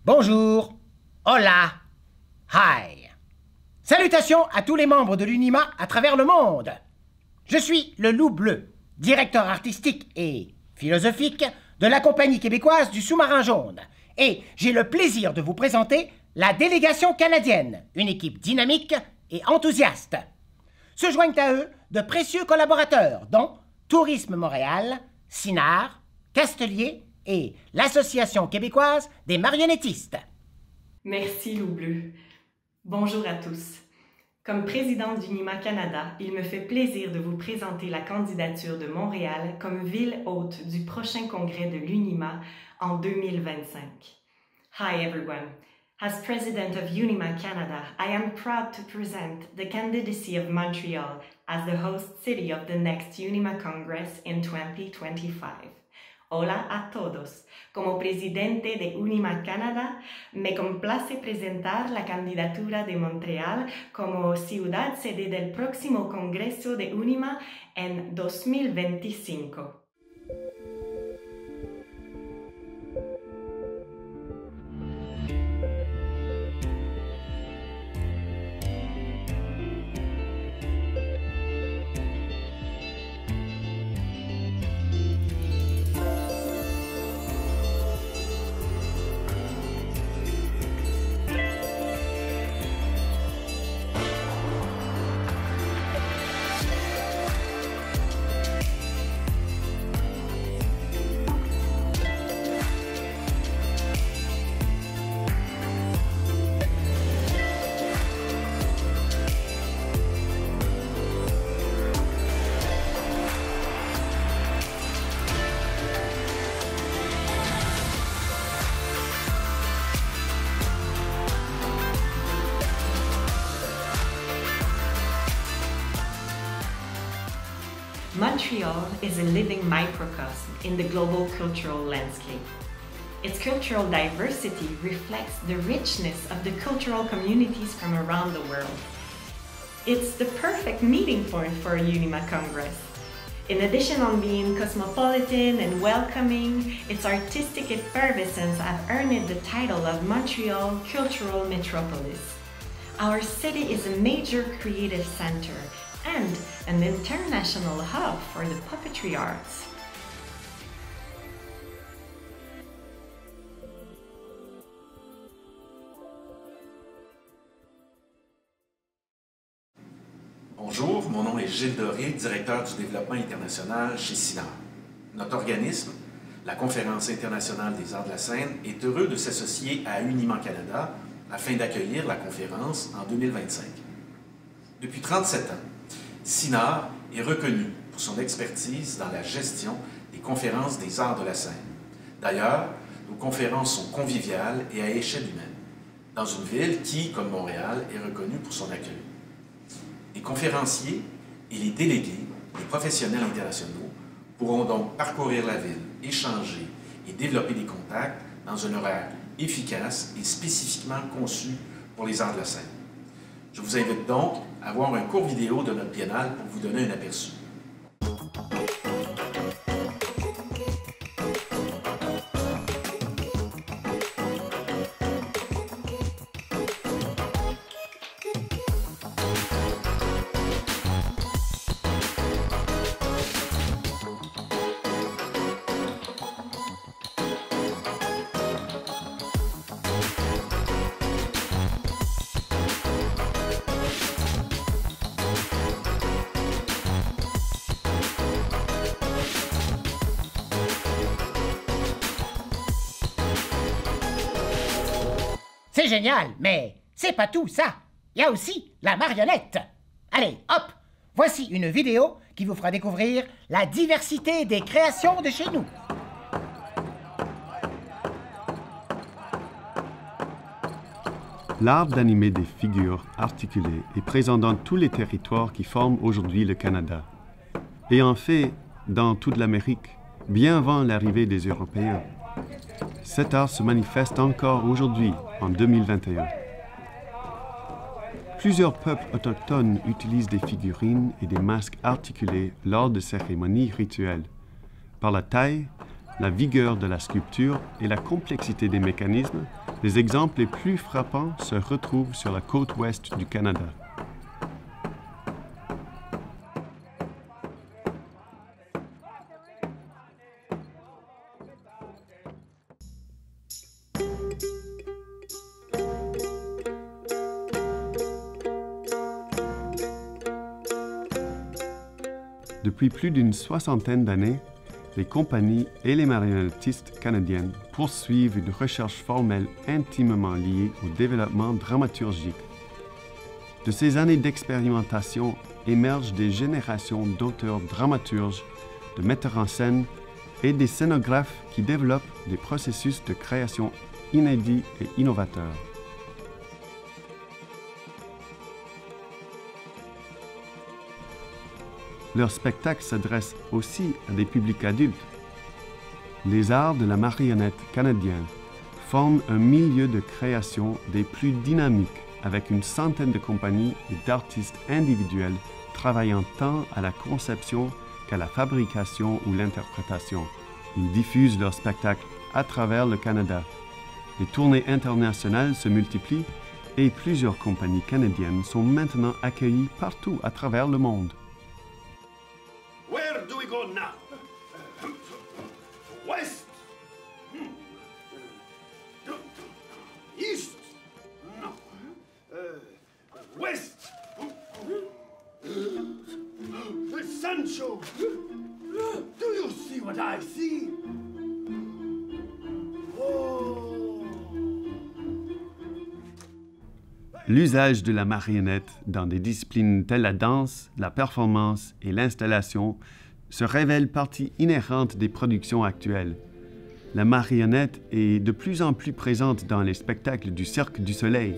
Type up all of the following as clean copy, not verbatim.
Bonjour, hola, hi. Salutations à tous les membres de l'UNIMA à travers le monde. Je suis le Loup Bleu, directeur artistique et philosophique de la compagnie québécoise du Sous-Marin Jaune. Et j'ai le plaisir de vous présenter la délégation canadienne, une équipe dynamique et enthousiaste. Se joignent à eux de précieux collaborateurs, dont Tourisme Montréal, CINAR, Castelier et l'Association québécoise des marionnettistes. Merci, Loup Bleu. Bonjour à tous. Comme présidente d'UNIMA Canada, il me fait plaisir de vous présenter la candidature de Montréal comme ville hôte du prochain congrès de l'UNIMA en 2025. Hi everyone. As president of UNIMA Canada, I am proud to present the candidacy of Montreal as the host city of the next UNIMA Congress in 2025. Hola a todos. Como presidente de UNIMA Canada, me complace presentar la candidatura de Montreal como ciudad sede del próximo Congreso de UNIMA en 2025. Montreal is a living microcosm in the global cultural landscape. Its cultural diversity reflects the richness of the cultural communities from around the world. It's the perfect meeting point for a UNIMA Congress. In addition on being cosmopolitan and welcoming, its artistic effervescence have earned it the title of Montreal Cultural Metropolis. Our city is a major creative center and an international hub for the puppetry arts. Bonjour, mon nom est Gilles Doré, directeur du développement international chez CINAR. Notre organisme, la Conférence internationale des arts de la scène, est heureux de s'associer à UNIMA Canada afin d'accueillir la conférence en 2025. Depuis 37 ans, CINAR est reconnu pour son expertise dans la gestion des conférences des arts de la scène. D'ailleurs, nos conférences sont conviviales et à échelle humaine, dans une ville qui, comme Montréal, est reconnue pour son accueil. Les conférenciers et les délégués, les professionnels internationaux, pourront donc parcourir la ville, échanger et développer des contacts dans un horaire efficace et spécifiquement conçu pour les arts de la scène. Je vous invite donc à voir un court vidéo de notre biennale pour vous donner un aperçu. C'est génial, mais c'est pas tout ça. Il y a aussi la marionnette. Allez, hop, voici une vidéo qui vous fera découvrir la diversité des créations de chez nous. L'art d'animer des figures articulées est présent dans tous les territoires qui forment aujourd'hui le Canada. Et en fait, dans toute l'Amérique, bien avant l'arrivée des Européens. Cet art se manifeste encore aujourd'hui, en 2021. Plusieurs peuples autochtones utilisent des figurines et des masques articulés lors de cérémonies rituelles, par la taille, la vigueur de la sculpture et la complexité des mécanismes, Les exemples les plus frappants se retrouvent sur la côte ouest du Canada. Depuis plus d'une soixantaine d'années, les compagnies et les marionnettistes canadiennes poursuivent une recherche formelle intimement liée au développement dramaturgique. De ces années d'expérimentation émergent des générations d'auteurs dramaturges, de metteurs en scène et des scénographes qui développent des processus de création inédits et innovateurs. Leur spectacle s'adresse aussi à des publics adultes. Les arts de la marionnette canadienne forment un milieu de création des plus dynamiques avec une centaine de compagnies et d'artistes individuels travaillant tant à la conception qu'à la fabrication ou l'interprétation. Ils diffusent leurs spectacles à travers le Canada. Les tournées internationales se multiplient et plusieurs compagnies canadiennes sont maintenant accueillies partout à travers le monde. Where do we go now? West? East? No. West? Sancho! Do you see what I see? Oh. L'usage de la marionnette dans des disciplines telles la danse, la performance et l'installation se révèle partie inhérente des productions actuelles. La marionnette est de plus en plus présente dans les spectacles du Cirque du Soleil.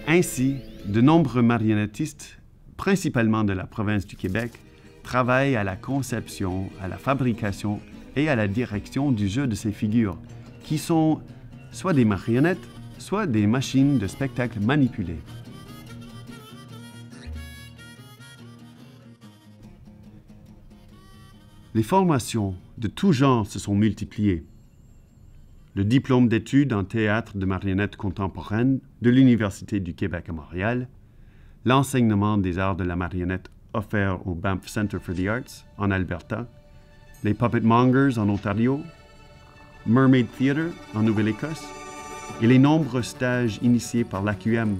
Ainsi, de nombreux marionnettistes, principalement de la province du Québec, travaillent à la conception, à la fabrication et à la direction du jeu de ces figures, qui sont soit des marionnettes, soit des machines de spectacle manipulées. Les formations de tout genre se sont multipliées. Le diplôme d'études en théâtre de marionnettes contemporaines de l'Université du Québec à Montréal, l'enseignement des arts de la marionnette offert au Banff Centre for the Arts en Alberta, les Puppet Mongers en Ontario, Mermaid Theatre en Nouvelle-Écosse et les nombreux stages initiés par l'AQM,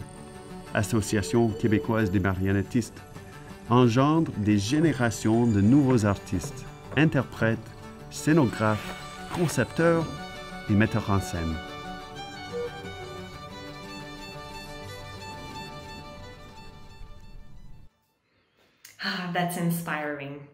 Association québécoise des marionnettistes, engendrent des générations de nouveaux artistes, interprètes, scénographes, concepteurs et metteurs en scène. That's inspiring.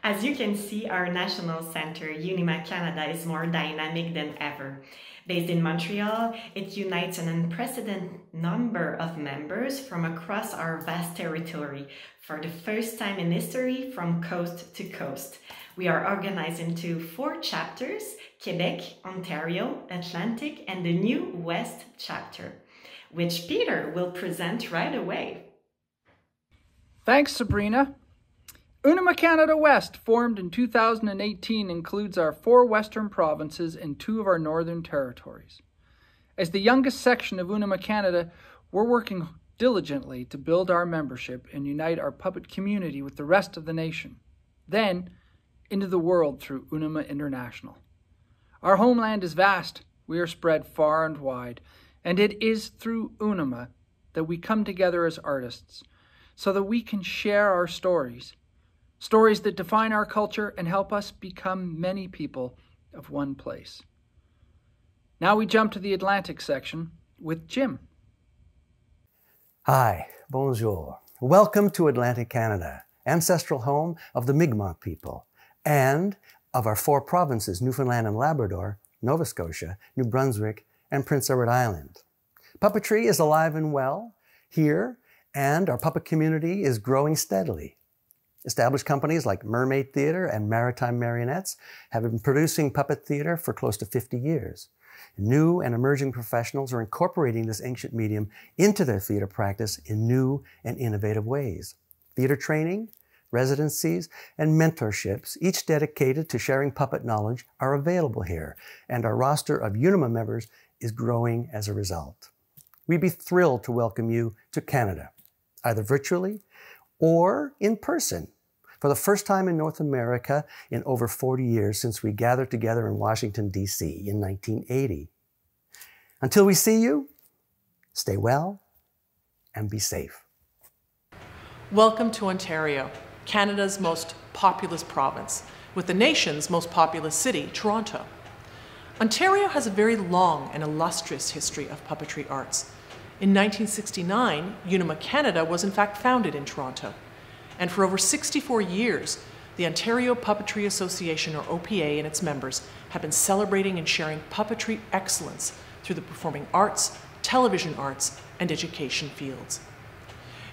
As you can see, our national center, Unima Canada, is more dynamic than ever. Based in Montreal, it unites an unprecedented number of members from across our vast territory for the first time in history from coast to coast. We are organized into 4 chapters: Quebec, Ontario, Atlantic, and the new West chapter, which Peter will present right away. Thanks, Sabrina. Unima Canada West, formed in 2018, includes our 4 western provinces and 2 of our northern territories. As the youngest section of Unima Canada, we're working diligently to build our membership and unite our puppet community with the rest of the nation, then into the world through Unima International. Our homeland is vast. We are spread far and wide, and it is through Unima that we come together as artists, so that we can share our stories that define our culture and help us become many people of one place. Now we jump to the Atlantic section with Jim. Hi, bonjour. Welcome to Atlantic Canada, ancestral home of the Mi'kmaq people and of our 4 provinces, Newfoundland and Labrador, Nova Scotia, New Brunswick, and Prince Edward Island. Puppetry is alive and well here, and our puppet community is growing steadily. Established companies like Mermaid Theatre and Maritime Marionettes have been producing puppet theater for close to 50 years. New and emerging professionals are incorporating this ancient medium into their theater practice in new and innovative ways. Theater training, residencies, and mentorships, each dedicated to sharing puppet knowledge, are available here, and our roster of UNIMA members is growing as a result. We'd be thrilled to welcome you to Canada, either virtually or in person, for the first time in North America in over 40 years since we gathered together in Washington, D.C. in 1980. Until we see you, stay well and be safe. Welcome to Ontario, Canada's most populous province, with the nation's most populous city, Toronto. Ontario has a very long and illustrious history of puppetry arts. In 1969, UNIMA Canada was in fact founded in Toronto. And for over 64 years, the Ontario Puppetry Association, or OPA, and its members have been celebrating and sharing puppetry excellence through the performing arts, television arts, and education fields.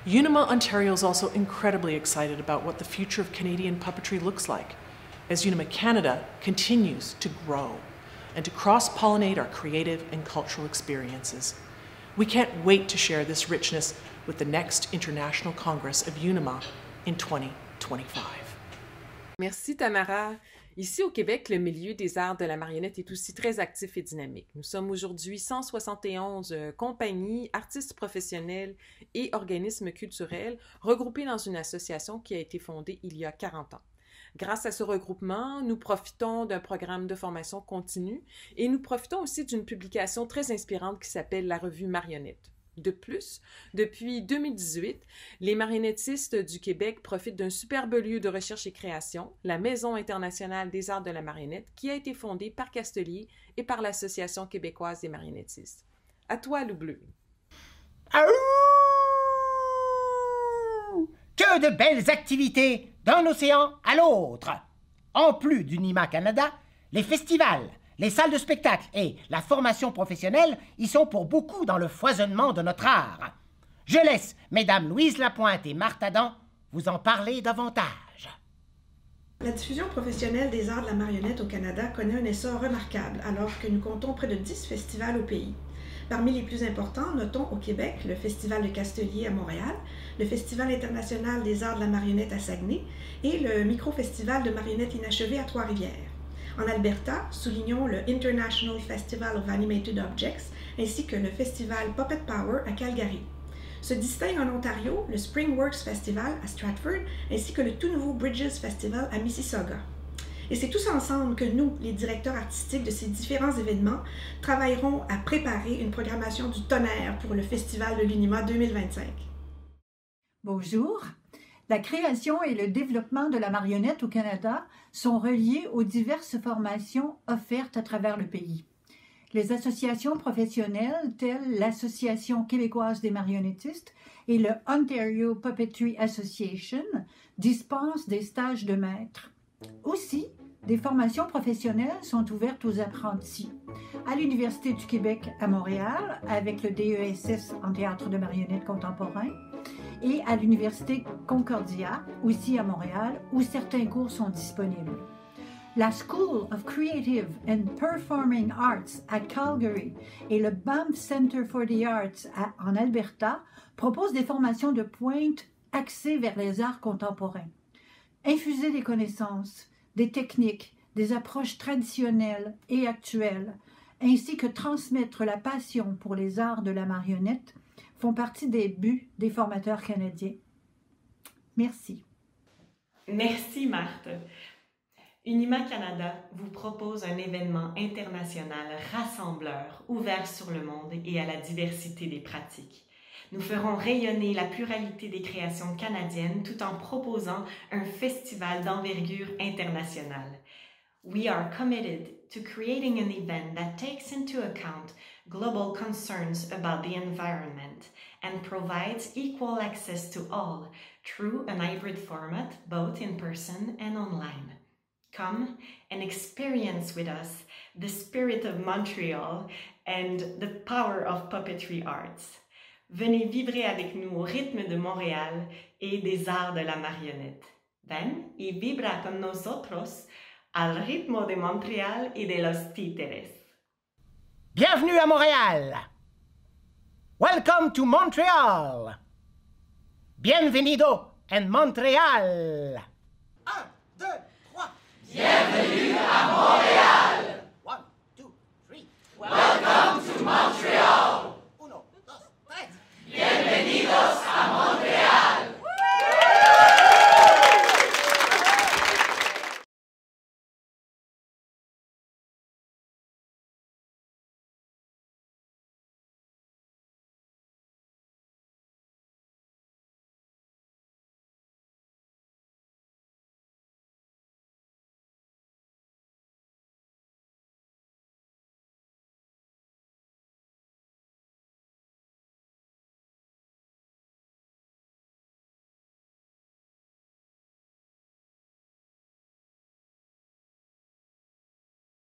UNIMA Ontario is also incredibly excited about what the future of Canadian puppetry looks like, as UNIMA Canada continues to grow and to cross-pollinate our creative and cultural experiences. We can't wait to share this richness with the next International Congress of UNIMA in 2025. Merci Tamara. Ici au Québec, le milieu des arts de la marionnette est aussi très actif et dynamique. Nous sommes aujourd'hui 171 compagnies, artistes professionnels et organismes culturels regroupés dans une association qui a été fondée il y a 40 ans. Grâce à ce regroupement, nous profitons d'un programme de formation continue et nous profitons aussi d'une publication très inspirante qui s'appelle la revue Marionnette. De plus, depuis 2018, les marionnettistes du Québec profitent d'un superbe lieu de recherche et création, la Maison internationale des arts de la marionnette, qui a été fondée par Castelier et par l'Association québécoise des marionnettistes. À toi, Loup Bleu. Que de belles activités d'un océan à l'autre! En plus d'UNIMA Canada, les festivals, les salles de spectacle et la formation professionnelle y sont pour beaucoup dans le foisonnement de notre art. Je laisse Mesdames Louise Lapointe et Marthe Adam vous en parler davantage. La diffusion professionnelle des arts de la marionnette au Canada connaît un essor remarquable alors que nous comptons près de 10 festivals au pays. Parmi les plus importants, notons au Québec le Festival de Castelier à Montréal, le Festival international des arts de la marionnette à Saguenay et le micro-festival de marionnettes inachevées à Trois-Rivières. En Alberta, soulignons le International Festival of Animated Objects ainsi que le festival Puppet Power à Calgary. Se distinguent en Ontario le Springworks Festival à Stratford ainsi que le tout nouveau Bridges Festival à Mississauga. Et c'est tous ensemble que nous, les directeurs artistiques de ces différents événements, travaillerons à préparer une programmation du tonnerre pour le Festival de l'UNIMA 2025. Bonjour. La création et le développement de la marionnette au Canada sont reliés aux diverses formations offertes à travers le pays. Les associations professionnelles telles l'Association québécoise des marionnettistes et le Ontario Puppetry Association dispensent des stages de maître. Aussi, des formations professionnelles sont ouvertes aux apprentis. À l'Université du Québec à Montréal, avec le DESS en théâtre de marionnettes contemporain, et à l'Université Concordia, aussi à Montréal, où certains cours sont disponibles. La School of Creative and Performing Arts à Calgary et le Banff Center for the Arts en Alberta proposent des formations de pointe axées vers les arts contemporains. Infuser des connaissances, des techniques, des approches traditionnelles et actuelles, ainsi que transmettre la passion pour les arts de la marionnette font partie des buts des formateurs canadiens. Merci. Merci, Marthe. UNIMA Canada vous propose un événement international rassembleur, ouvert sur le monde et à la diversité des pratiques. Nous ferons rayonner la pluralité des créations canadiennes tout en proposant un festival d'envergure internationale. We are committed to creating an event that takes into account global concerns about the environment and provides equal access to all through an hybrid format, both in person and online. Come and experience with us the spirit of Montreal and the power of puppetry arts. Venez vibrer avec nous au rythme de Montréal et des arts de la marionnette. Ven y vibra con nosotros al ritmo de Montréal y de los títeres. Bienvenue à Montréal. Welcome to Montreal. Bienvenido en Montréal. 1, 2, 3. Bienvenue à Montréal. 1, 2, 3. Welcome to